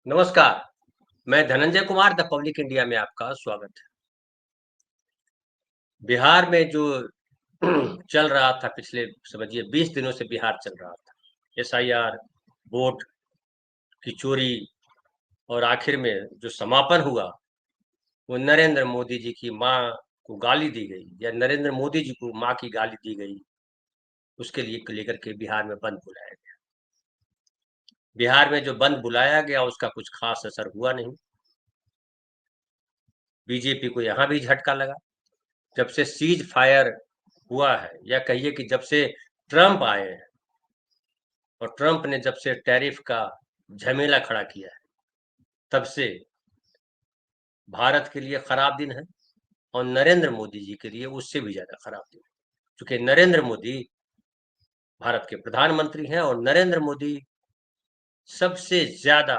नमस्कार, मैं Dhananjay Kumar the public India में आपका स्वागत है। बिहार में जो चल रहा था पिछले समझिए 20 दिनों से बिहार चल रहा था। एसआईआर, वोट की चोरी और आखिर में जो समापन हुआ, वो नरेंद्र मोदी जी की माँ को गाली दी गई या नरेंद्र मोदी जी को माँ की गाली दी गई, उसके लिए लेकर के बिहार में बंद बुलाया गया। बिहार में जो बंद बुलाया गया उसका कुछ खास असर हुआ नहीं। बीजेपी को यहाँ भी झटका लगा। जब से सीज फायर हुआ है या कहिए कि जब से ट्रंप आए हैं और ट्रंप ने जब से टैरिफ का झमेला खड़ा किया है, तब से भारत के लिए खराब दिन है और नरेंद्र मोदी जी के लिए उससे भी ज्यादा खराब दिन है। क्योंकि नरेंद्र मोदी भारत के प्रधानमंत्री हैं और नरेंद्र मोदी सबसे ज्यादा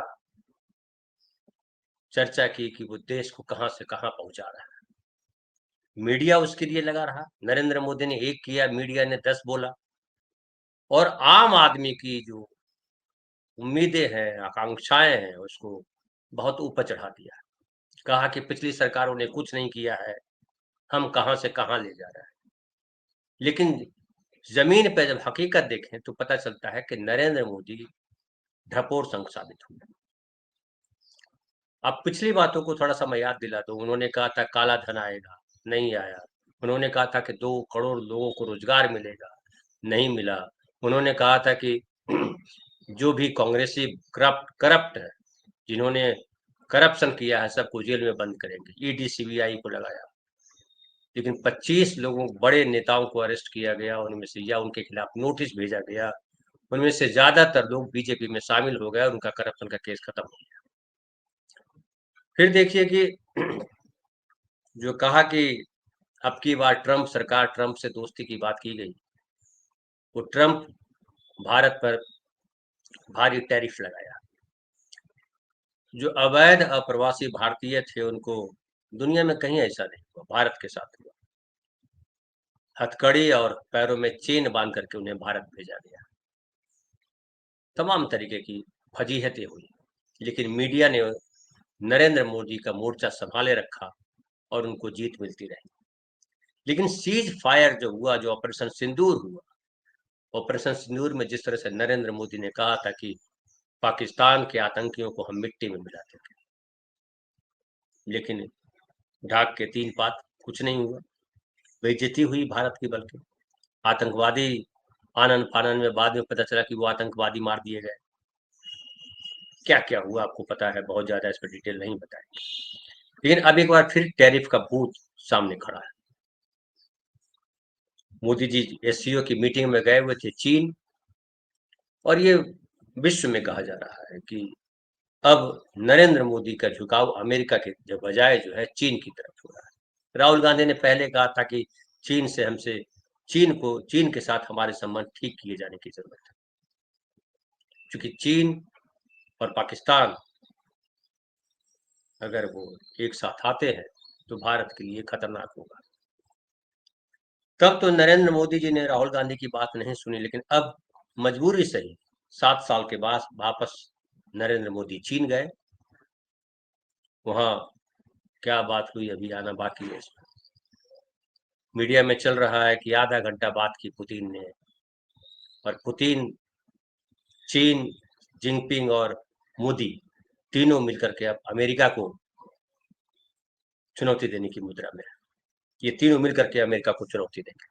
चर्चा की कि वो देश को कहां से कहां पहुंचा रहा है। मीडिया उसके लिए लगा रहा। नरेंद्र मोदी ने एक किया, मीडिया ने 10 बोला। और आम आदमी की जो उम्मीदें हैं, आकांक्षाएं हैं, उसको बहुत ऊपर चढ़ा दिया। कहा कि पिछली सरकारों ने कुछ नहीं किया है, हम कहां से कहां ले जा रहे हैं। लेकिन जमीन पर जब हकीकत देखें तो पता चलता है कि नरेंद्र मोदी ढपोर संघ साबित हुए। अब पिछली बातों को थोड़ा सा मैं याद दिला दूं। उन्होंने कहा था काला धन आएगा, नहीं आया। उन्होंने कहा था कि 2 करोड़ लोगों को रोजगार मिलेगा, नहीं मिला। उन्होंने कहा था कि जो भी कांग्रेसी करप्ट करप्ट है, जिन्होंने करप्शन किया है, सबको जेल में बंद करेंगे। ईडी सीबीआई को लगाया, लेकिन 25 लोगों बड़े नेताओं को अरेस्ट किया गया, उनमें से या उनके खिलाफ नोटिस भेजा गया। उनमें से ज्यादातर लोग बीजेपी में शामिल हो गए और उनका करप्शन का केस खत्म हो गया। फिर देखिए कि जो कहा कि अब की बार ट्रंप सरकार, ट्रंप से दोस्ती की बात की गई, वो ट्रंप भारत पर भारी टैरिफ लगाया। जो अवैध अप्रवासी भारतीय थे उनको दुनिया में कहीं ऐसा नहीं हुआ, भारत के साथ हुआ। हथकड़ी और पैरों में चेन बांध करके उन्हें भारत भेजा गया। तमाम तरीके की फजीहतें हुई, लेकिन मीडिया ने नरेंद्र मोदी का मोर्चा संभाले रखा और उनको जीत मिलती रही। लेकिन सीज फायर जो हुआ, जो ऑपरेशन सिंदूर हुआ, ऑपरेशन सिंदूर में जिस तरह से नरेंद्र मोदी ने कहा था कि पाकिस्तान के आतंकियों को हम मिट्टी में मिलाते थे, लेकिन ढाक के 3 पात, कुछ नहीं हुआ। बेइज्जती हुई भारत की। बल्कि आतंकवादी आनन फानन में बाद में पता चला कि वो आतंकवादी मार दिए गए। क्या क्या हुआ आपको पता है, बहुत ज्यादा इस पर डिटेल नहीं बताएंगे। लेकिन अब एक बार फिर टैरिफ का भूत सामने खड़ा है। मोदी जी एससीओ की मीटिंग में गए हुए थे चीन, और ये विश्व में कहा जा रहा है कि अब नरेंद्र मोदी का झुकाव अमेरिका के बजाय जो है चीन की तरफ हो रहा है। राहुल गांधी ने पहले कहा था कि चीन से हमसे चीन के साथ हमारे संबंध ठीक किए जाने की जरूरत है, क्योंकि चीन और पाकिस्तान अगर वो एक साथ आते हैं तो भारत के लिए खतरनाक होगा। तब तो नरेंद्र मोदी जी ने राहुल गांधी की बात नहीं सुनी, लेकिन अब मजबूरी से ही 7 साल के बाद वापस नरेंद्र मोदी चीन गए। वहां क्या बात हुई अभी आना बाकी है। इसमें मीडिया में चल रहा है कि आधा घंटा बात की पुतिन ने, और पुतिन, चीन, जिनपिंग और मोदी तीनों मिलकर के अब अमेरिका को चुनौती देने की मुद्रा में है। ये तीनों मिलकर के अमेरिका को चुनौती देंगे।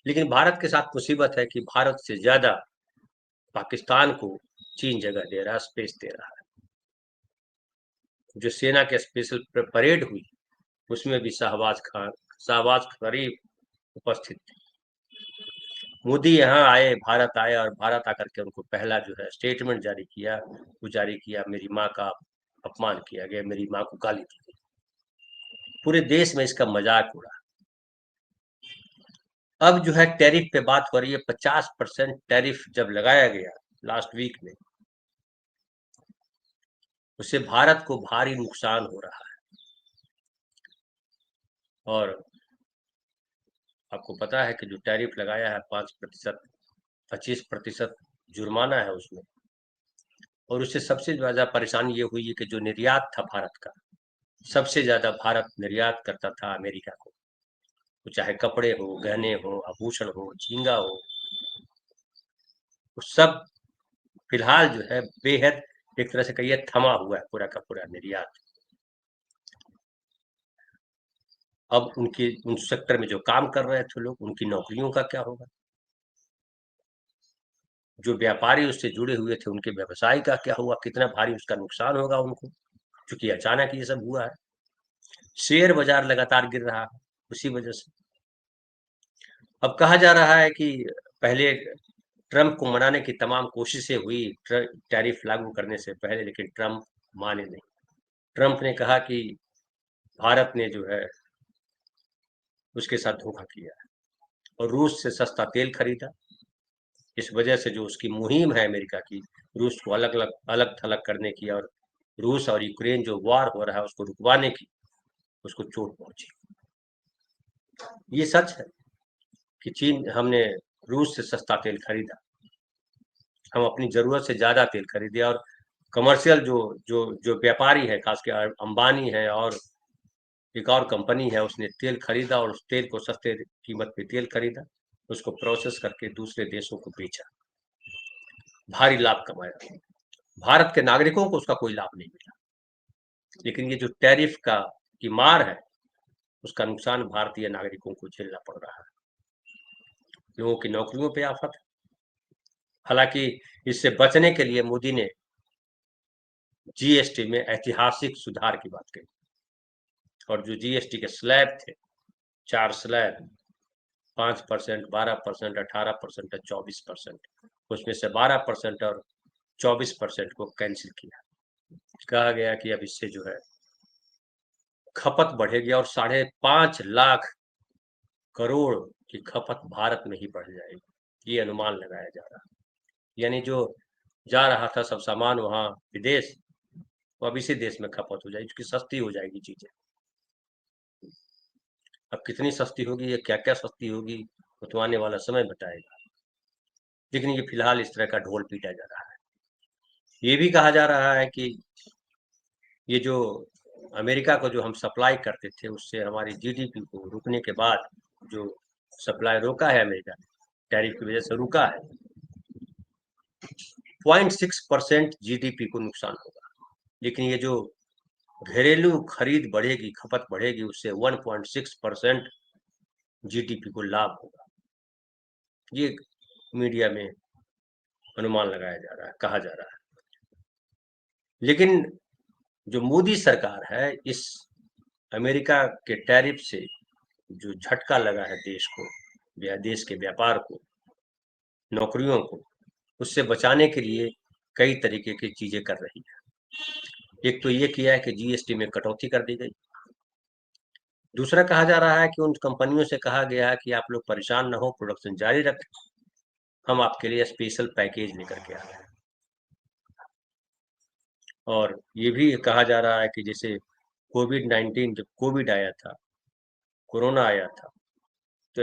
लेकिन भारत के साथ मुसीबत है कि भारत से ज्यादा पाकिस्तान को चीन जगह दे रहा है, स्पेस दे रहा है। जो सेना के स्पेशल परेड हुई, उसमें भी शाहबाज शरीफ उपस्थित थे। मोदी यहाँ आए, भारत आए, और भारत आकर के उनको पहला जो है स्टेटमेंट जारी किया। वो जारी किया, मेरी माँ का अपमान किया गया, मेरी माँ को गाली दी गई। पूरे देश में इसका मजाक उड़ा। अब जो है टैरिफ पे बात हो रही है। 50% टैरिफ जब लगाया गया लास्ट वीक में, उससे भारत को भारी नुकसान हो रहा है। और आपको पता है कि जो टैरिफ लगाया है 5%, 25% जुर्माना है उसमें। और उससे सबसे ज्यादा परेशानी ये हुई है कि जो निर्यात था भारत का, सबसे ज्यादा भारत निर्यात करता था अमेरिका को, वो चाहे कपड़े हो, गहने हो, आभूषण हो, झींगा हो, वो सब फिलहाल जो है बेहद एक तरह से कहिए थमा हुआ है पूरा का पूरा निर्यात। अब उनके उन सेक्टर में जो काम कर रहे थे लोग, उनकी नौकरियों का क्या होगा? जो व्यापारी उससे जुड़े हुए थे, उनके व्यवसाय का क्या हुआ? कितना भारी उसका नुकसान होगा उनको, क्योंकि अचानक ये सब हुआ है। शेयर बाजार लगातार गिर रहा है उसी वजह से। अब कहा जा रहा है कि पहले ट्रंप को मनाने की तमाम कोशिशें हुई टैरिफ लागू करने से पहले, लेकिन ट्रंप माने नहीं। ट्रंप ने कहा कि भारत ने जो है उसके साथ धोखा किया है और रूस से सस्ता तेल खरीदा। इस वजह से जो उसकी मुहिम है अमेरिका की, रूस को अलग अलग अलग थलग करने की, और रूस और यूक्रेन जो वार हो रहा है उसको रुकवाने की, उसको चोट पहुंची। ये सच है कि चीन हमने रूस से सस्ता तेल खरीदा, हम अपनी जरूरत से ज्यादा तेल खरीदे, और कमर्शियल जो जो जो व्यापारी है, खासकर अंबानी है और एक और कंपनी है, उसने तेल खरीदा और उस तेल को सस्ते कीमत पे तेल खरीदा, उसको प्रोसेस करके दूसरे देशों को बेचा, भारी लाभ कमाया। भारत के नागरिकों को उसका कोई लाभ नहीं मिला, लेकिन ये जो टैरिफ का की मार है, उसका नुकसान भारतीय नागरिकों को झेलना पड़ रहा है। लोगों की नौकरियों पे आफत है। हालांकि इससे बचने के लिए मोदी ने जीएसटी में ऐतिहासिक सुधार की बात कही, और जो जीएसटी के स्लैब थे, 4 स्लैब, 5%, 12%, 18% और 24%, उसमें से 12% और 24% को कैंसिल किया। कहा गया कि अब इससे जो है खपत बढ़ेगी और 5.5 लाख करोड़ की खपत भारत में ही बढ़ जाएगी, ये अनुमान लगाया जा रहा है। यानी जो जा रहा था सब सामान वहां विदेश, वो अब इसी देश में खपत हो जाएगी, क्योंकि सस्ती हो जाएगी चीजें। अब कितनी सस्ती होगी या क्या क्या सस्ती होगी, वो तो आने वाला समय बताएगा, लेकिन ये फिलहाल इस तरह का ढोल पीटा जा रहा है। ये भी कहा जा रहा है कि ये जो अमेरिका को जो हम सप्लाई करते थे, उससे हमारी जीडीपी को रुकने के बाद, जो सप्लाई रोका है अमेरिका ने, टैरिफ की वजह से रुका है, 0.6% जीडीपी को नुकसान होगा। लेकिन ये जो घरेलू खरीद बढ़ेगी, खपत बढ़ेगी, उससे 1.6% जीडीपी को लाभ होगा। ये मीडिया में अनुमान लगाया जा रहा है, कहा जा रहा है। लेकिन जो मोदी सरकार है, इस अमेरिका के टैरिफ से जो झटका लगा है देश को या देश के व्यापार को, नौकरियों को, उससे बचाने के लिए कई तरीके की चीजें कर रही है। एक तो ये किया है कि जीएसटी में कटौती कर दी गई। दूसरा कहा जा रहा है कि उन कंपनियों से कहा गया है कि आप लोग परेशान ना हो, प्रोडक्शन जारी रखें, हम आपके लिए स्पेशल पैकेज लेकर के आ रहे हैं। और ये भी कहा जा रहा है कि जैसे कोविड-19, जब कोविड आया था, कोरोना आया था, तो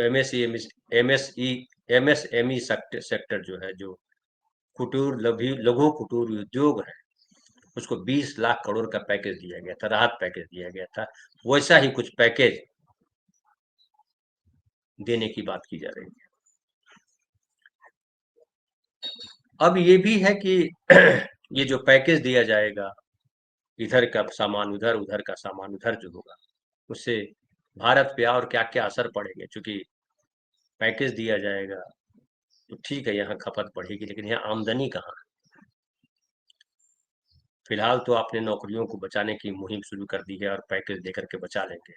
एमएसएमई सेक्टर जो है, जो कुटीर लघु कुटीर उद्योग है, उसको 20 लाख करोड़ का पैकेज दिया गया था, राहत पैकेज दिया गया था। वैसा ही कुछ पैकेज देने की बात की जा रही है। अब ये भी है कि ये जो पैकेज दिया जाएगा, इधर का सामान उधर, उधर का सामान उधर जो होगा, उससे भारत पे और क्या क्या असर पड़ेंगे। चूंकि पैकेज दिया जाएगा तो ठीक है, यहाँ खपत बढ़ेगी, लेकिन यहाँ आमदनी कहाँ? फिलहाल तो आपने नौकरियों को बचाने की मुहिम शुरू कर दी है और पैकेज देकर के बचा लेंगे।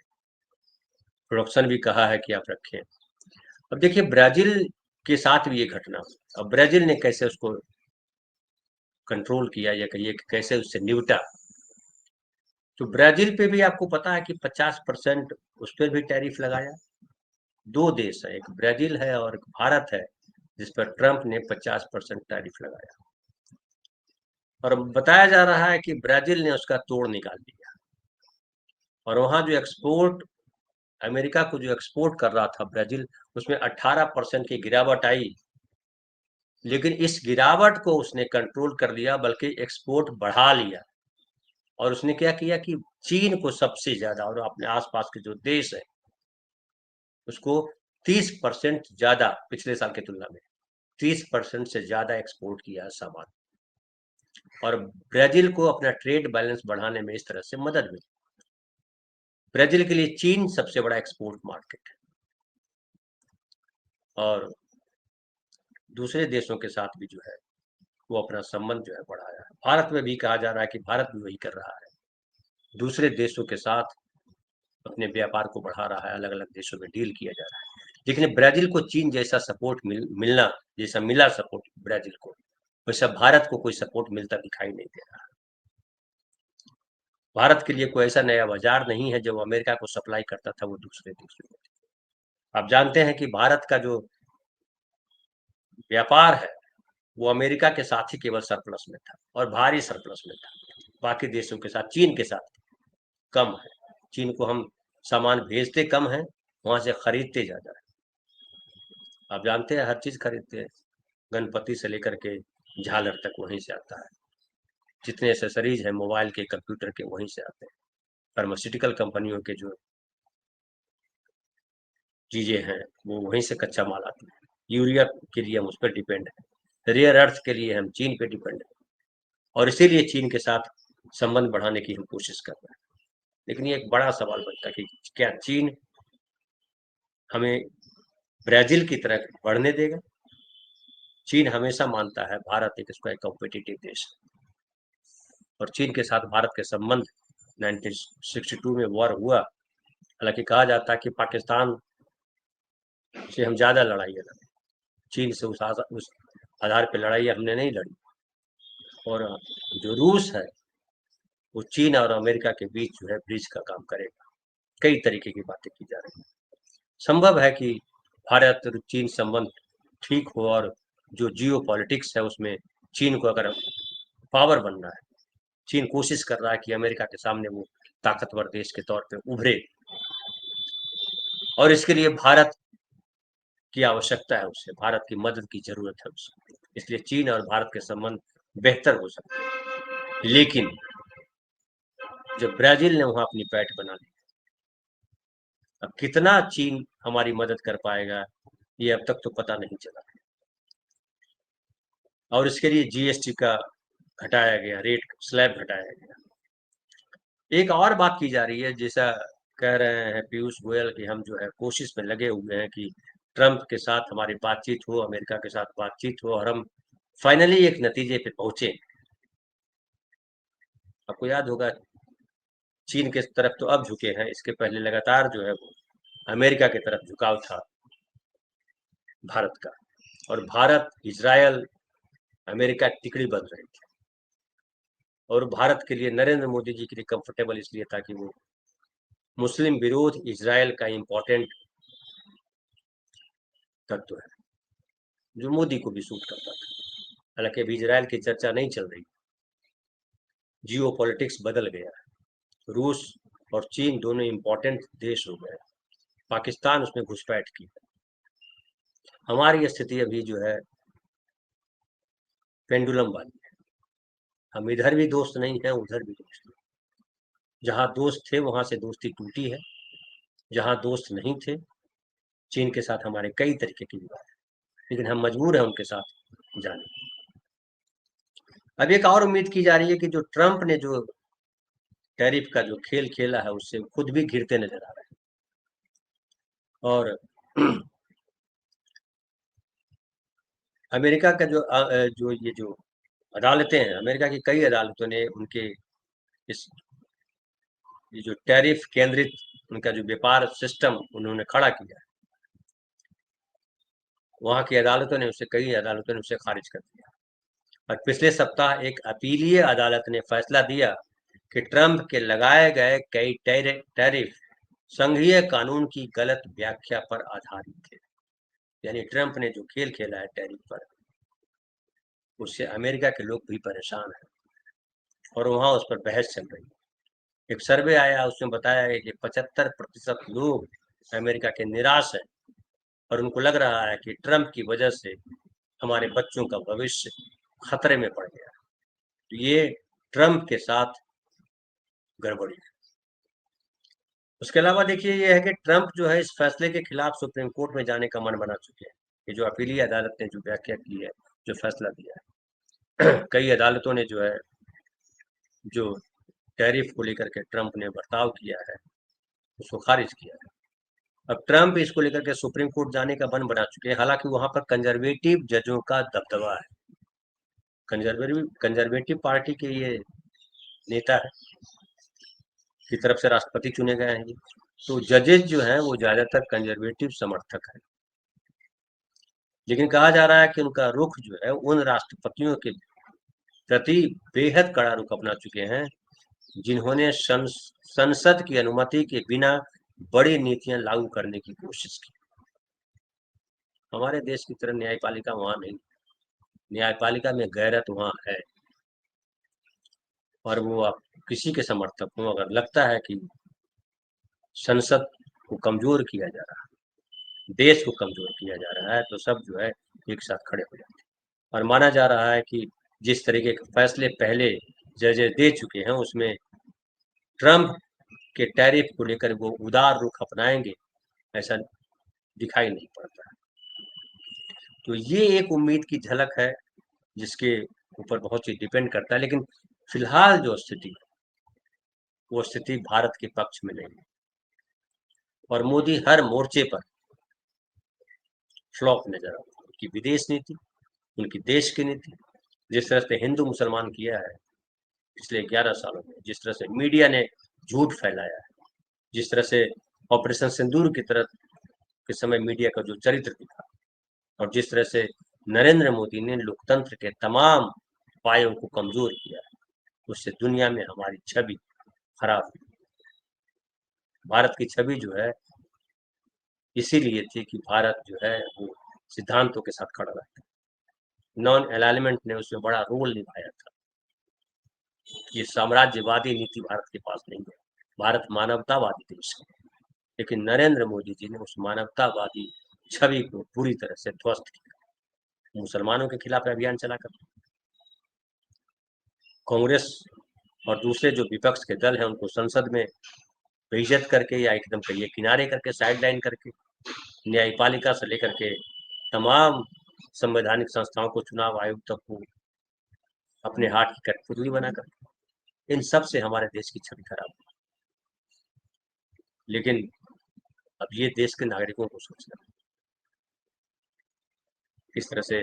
प्रोडक्शन भी कहा है कि आप रखें। अब देखिए ब्राजील के साथ भी ये घटना हुई। अब ब्राजील ने कैसे उसको कंट्रोल किया, या कहिए कि कैसे उससे निपटा। तो ब्राजील पे भी आपको पता है कि 50% उस पर भी टैरिफ लगाया। दो देश है, एक ब्राजील है और एक भारत है, जिस पर ट्रंप ने 50% टैरिफ लगाया। और बताया जा रहा है कि ब्राजील ने उसका तोड़ निकाल दिया, और वहां जो एक्सपोर्ट, अमेरिका को जो एक्सपोर्ट कर रहा था ब्राजील, उसमें 18% की गिरावट आई। लेकिन इस गिरावट को उसने कंट्रोल कर लिया, बल्कि एक्सपोर्ट बढ़ा लिया। और उसने क्या किया कि चीन को सबसे ज्यादा, और अपने आसपास के जो देश है उसको 30% ज्यादा, पिछले साल की तुलना में 30% से ज्यादा एक्सपोर्ट किया है सामान। और ब्राजील को अपना ट्रेड बैलेंस बढ़ाने में इस तरह से मदद मिली। ब्राजील के लिए चीन सबसे बड़ा एक्सपोर्ट मार्केट है, और दूसरे देशों के साथ भी जो है वो अपना संबंध जो है बढ़ाया है। भारत में भी कहा जा रहा है कि भारत भी वही कर रहा है, दूसरे देशों के साथ अपने व्यापार को बढ़ा रहा है, अलग अलग देशों में डील किया जा रहा है। लेकिन ब्राजील को चीन जैसा सपोर्ट मिलना, जैसा मिला सपोर्ट ब्राजील को, वैसा भारत को कोई सपोर्ट मिलता दिखाई नहीं दे रहा। भारत के लिए कोई ऐसा नया बाजार नहीं है, जो अमेरिका को सप्लाई करता था वो दूसरे देशों में। आप जानते हैं कि भारत का जो व्यापार है वो अमेरिका के साथ ही केवल सरप्लस में था, और भारी सरप्लस में था। बाकी देशों के साथ, चीन के साथ कम है। चीन को हम सामान भेजते कम है, वहां से खरीदते ज्यादा है। आप जानते हैं हर चीज खरीदते हैं, गणपति से लेकर के झालर तक वहीं से आता है। जितने एसेसरीज हैं मोबाइल के, कंप्यूटर के, वहीं से आते हैं। फार्मास्यूटिकल कंपनियों के जो चीजें हैं वो वहीं से कच्चा माल आती है। यूरिया के लिए हम उस पर डिपेंड है, रेयर अर्थ के लिए हम चीन पे डिपेंड है, और इसीलिए चीन के साथ संबंध बढ़ाने की हम कोशिश कर रहे हैं। लेकिन ये एक बड़ा सवाल बनता है कि क्या चीन हमें ब्राजील की तरह बढ़ने देगा? चीन हमेशा मानता है भारत एक इसका एक कॉम्पिटिटिव देश है, और चीन के साथ भारत के संबंध 1962 में वॉर हुआ। हालांकि कहा जाता है कि पाकिस्तान से हम ज्यादा लड़ाई लड़े, चीन से उस आधार पर लड़ाई हमने नहीं लड़ी। और जो रूस है वो चीन और अमेरिका के बीच जो है ब्रिज का काम करेगा। कई तरीके की बातें की जा रही है। संभव है कि भारत और चीन संबंध ठीक हो, और जो जियो पॉलिटिक्स है उसमें चीन को अगर पावर बनना है, चीन कोशिश कर रहा है कि अमेरिका के सामने वो ताकतवर देश के तौर पे उभरे, और इसके लिए भारत की आवश्यकता है, उससे भारत की मदद की जरूरत है उसको। इसलिए चीन और भारत के संबंध बेहतर हो सकते हैं। लेकिन जब ब्राजील ने वहां अपनी पैठ बना ली, अब कितना चीन हमारी मदद कर पाएगा ये अब तक तो पता नहीं चला। और इसके लिए जीएसटी का घटाया गया, रेट स्लैब घटाया गया। एक और बात की जा रही है, जैसा कह रहे हैं पीयूष गोयल कि हम जो है कोशिश में लगे हुए हैं कि ट्रंप के साथ हमारी बातचीत हो, अमेरिका के साथ बातचीत हो, और हम फाइनली एक नतीजे पे पहुंचे। आपको याद होगा चीन के तरफ तो अब झुके हैं, इसके पहले लगातार जो है वो अमेरिका की तरफ झुकाव था भारत का। और भारत, इजरायल, अमेरिका तिकड़ी बन रही थी, और भारत के लिए, नरेंद्र मोदी जी के लिए कंफर्टेबल इसलिए था कि वो मुस्लिम विरोध इजरायल का इंपॉर्टेंट तत्व है, जो मोदी को भी सूट करता था। हालांकि अभी इजरायल की चर्चा नहीं चल रही, जियो पॉलिटिक्स बदल गया है, रूस और चीन दोनों इंपॉर्टेंट देश हो गए, पाकिस्तान उसमें घुसपैठ की। हमारी स्थिति अभी जो है पेंडुलम वाली है, हम इधर भी दोस्त नहीं है, उधर भी दोस्त नहीं। जहां दोस्त थे वहां से दोस्ती टूटी है, जहां दोस्त नहीं थे, चीन के साथ हमारे कई तरीके की विवाद है, लेकिन हम मजबूर हैं उनके साथ जाने। अब एक और उम्मीद की जा रही है कि जो ट्रंप ने जो टैरिफ का जो खेल खेला है उससे खुद भी घिरते नजर आ रहे हैं। और अमेरिका का जो ये जो अदालतें हैं, अमेरिका की कई अदालतों ने उनके इस ये जो टैरिफ केंद्रित उनका जो व्यापार सिस्टम उन्होंने खड़ा किया, वहां की अदालतों ने उसे, कई अदालतों ने उसे खारिज कर दिया। और पिछले सप्ताह एक अपीलीय अदालत ने फैसला दिया कि ट्रंप के लगाए गए कई टैरिफ संघीय कानून की गलत व्याख्या पर आधारित थे। यानी ट्रंप ने जो खेल खेला है टैरिफ पर, उससे अमेरिका के लोग भी परेशान हैं, और वहां उस पर बहस चल रही है। एक सर्वे आया, उसमें बताया गया कि 75% लोग अमेरिका के निराश हैं, और उनको लग रहा है कि ट्रंप की वजह से हमारे बच्चों का भविष्य खतरे में पड़ गया। तो ये ट्रंप के साथ गड़बड़ी है। उसके अलावा देखिए ये है कि ट्रंप जो है इस फैसले के खिलाफ सुप्रीम कोर्ट में जाने का मन बना चुके हैं। ये जो अपीलीय अदालत ने जो व्याख्या की है, जो फैसला दिया है, कई अदालतों ने जो है जो टैरिफ को लेकर के ट्रंप ने बर्ताव किया है उसको खारिज किया है। अब ट्रंप इसको लेकर के सुप्रीम कोर्ट जाने का मन बना चुके हैं। हालांकि वहां पर कंजर्वेटिव जजों का दबदबा है। कंजर्वेटिव पार्टी के ये नेता है की तरफ से राष्ट्रपति चुने गए हैं। तो जजेस जो हैं वो ज्यादातर कंजर्वेटिव समर्थक हैं। लेकिन कहा जा रहा है कि उनका रुख जो है उन राष्ट्रपतियों के प्रति बेहद कड़ा रुख अपना चुके हैं जिन्होंने संसद की अनुमति के बिना बड़ी नीतियां लागू करने की कोशिश की। हमारे देश की तरह न्यायपालिका वहां नहीं। न्यायपालिका में गैरत वहां है। और वो आप किसी के समर्थक हो, अगर लगता है कि संसद को कमजोर किया जा रहा है, देश को कमजोर किया जा रहा है, तो सब जो है एक साथ खड़े हो जाते हैं। और माना जा रहा है कि जिस तरीके के फैसले पहले जजेस दे चुके हैं उसमें ट्रंप के टैरिफ को लेकर वो उदार रुख अपनाएंगे ऐसा दिखाई नहीं पड़ता। तो ये एक उम्मीद की झलक है जिसके ऊपर बहुत चीज डिपेंड करता है। लेकिन फिलहाल जो स्थिति है वो स्थिति भारत के पक्ष में नहीं है और मोदी हर मोर्चे पर फ्लॉप नजर आता है। उनकी विदेश नीति, उनकी देश की नीति, जिस तरह से हिंदू मुसलमान किया है पिछले 11 सालों में, जिस तरह से मीडिया ने झूठ फैलाया है, जिस तरह से ऑपरेशन सिंदूर की तरह के समय मीडिया का जो चरित्र दिखा, और जिस तरह से नरेंद्र मोदी ने लोकतंत्र के तमाम पायों को कमजोर किया है, उससे दुनिया में हमारी छवि खराब हुई। भारत की छवि जो है इसीलिए थी कि भारत जो है वो सिद्धांतों के साथ खड़ा रहता है। नॉन अलाइनमेंट ने उसमें बड़ा रोल निभाया था। ये साम्राज्यवादी नीति भारत के पास नहीं है। भारत मानवतावादी देश है। लेकिन नरेंद्र मोदी जी ने उस मानवतावादी छवि को पूरी तरह से ध्वस्त किया। मुसलमानों के खिलाफ अभियान चलाकर कांग्रेस और दूसरे जो विपक्ष के दल हैं उनको संसद में बेइज्जत करके या एकदम कहिए किनारे करके, साइड लाइन करके, न्यायपालिका से लेकर के तमाम संवैधानिक संस्थाओं को, चुनाव आयोग तक को अपने हाथ की कठपुतली बनाकर इन सब से हमारे देश की छवि खराब हुई। लेकिन अब ये देश के नागरिकों को सोचना है। इस तरह से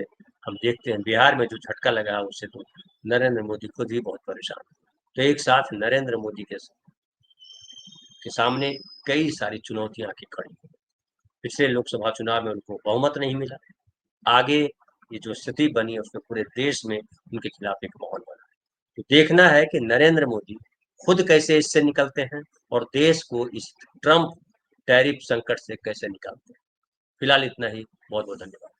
हम देखते हैं बिहार में जो झटका लगा है उससे तो नरेंद्र मोदी खुद ही बहुत परेशान है। तो एक साथ नरेंद्र मोदी के सामने कई सारी चुनौतियां आके खड़ी। पिछले लोकसभा चुनाव में उनको बहुमत नहीं मिला। आगे ये जो स्थिति बनी है उसमें पूरे देश में उनके खिलाफ एक माहौल बना। तो देखना है कि नरेंद्र मोदी खुद कैसे इससे निकलते हैं और देश को इस ट्रंप टैरिफ संकट से कैसे निकालते हैं। फिलहाल इतना ही। बहुत बहुत धन्यवाद।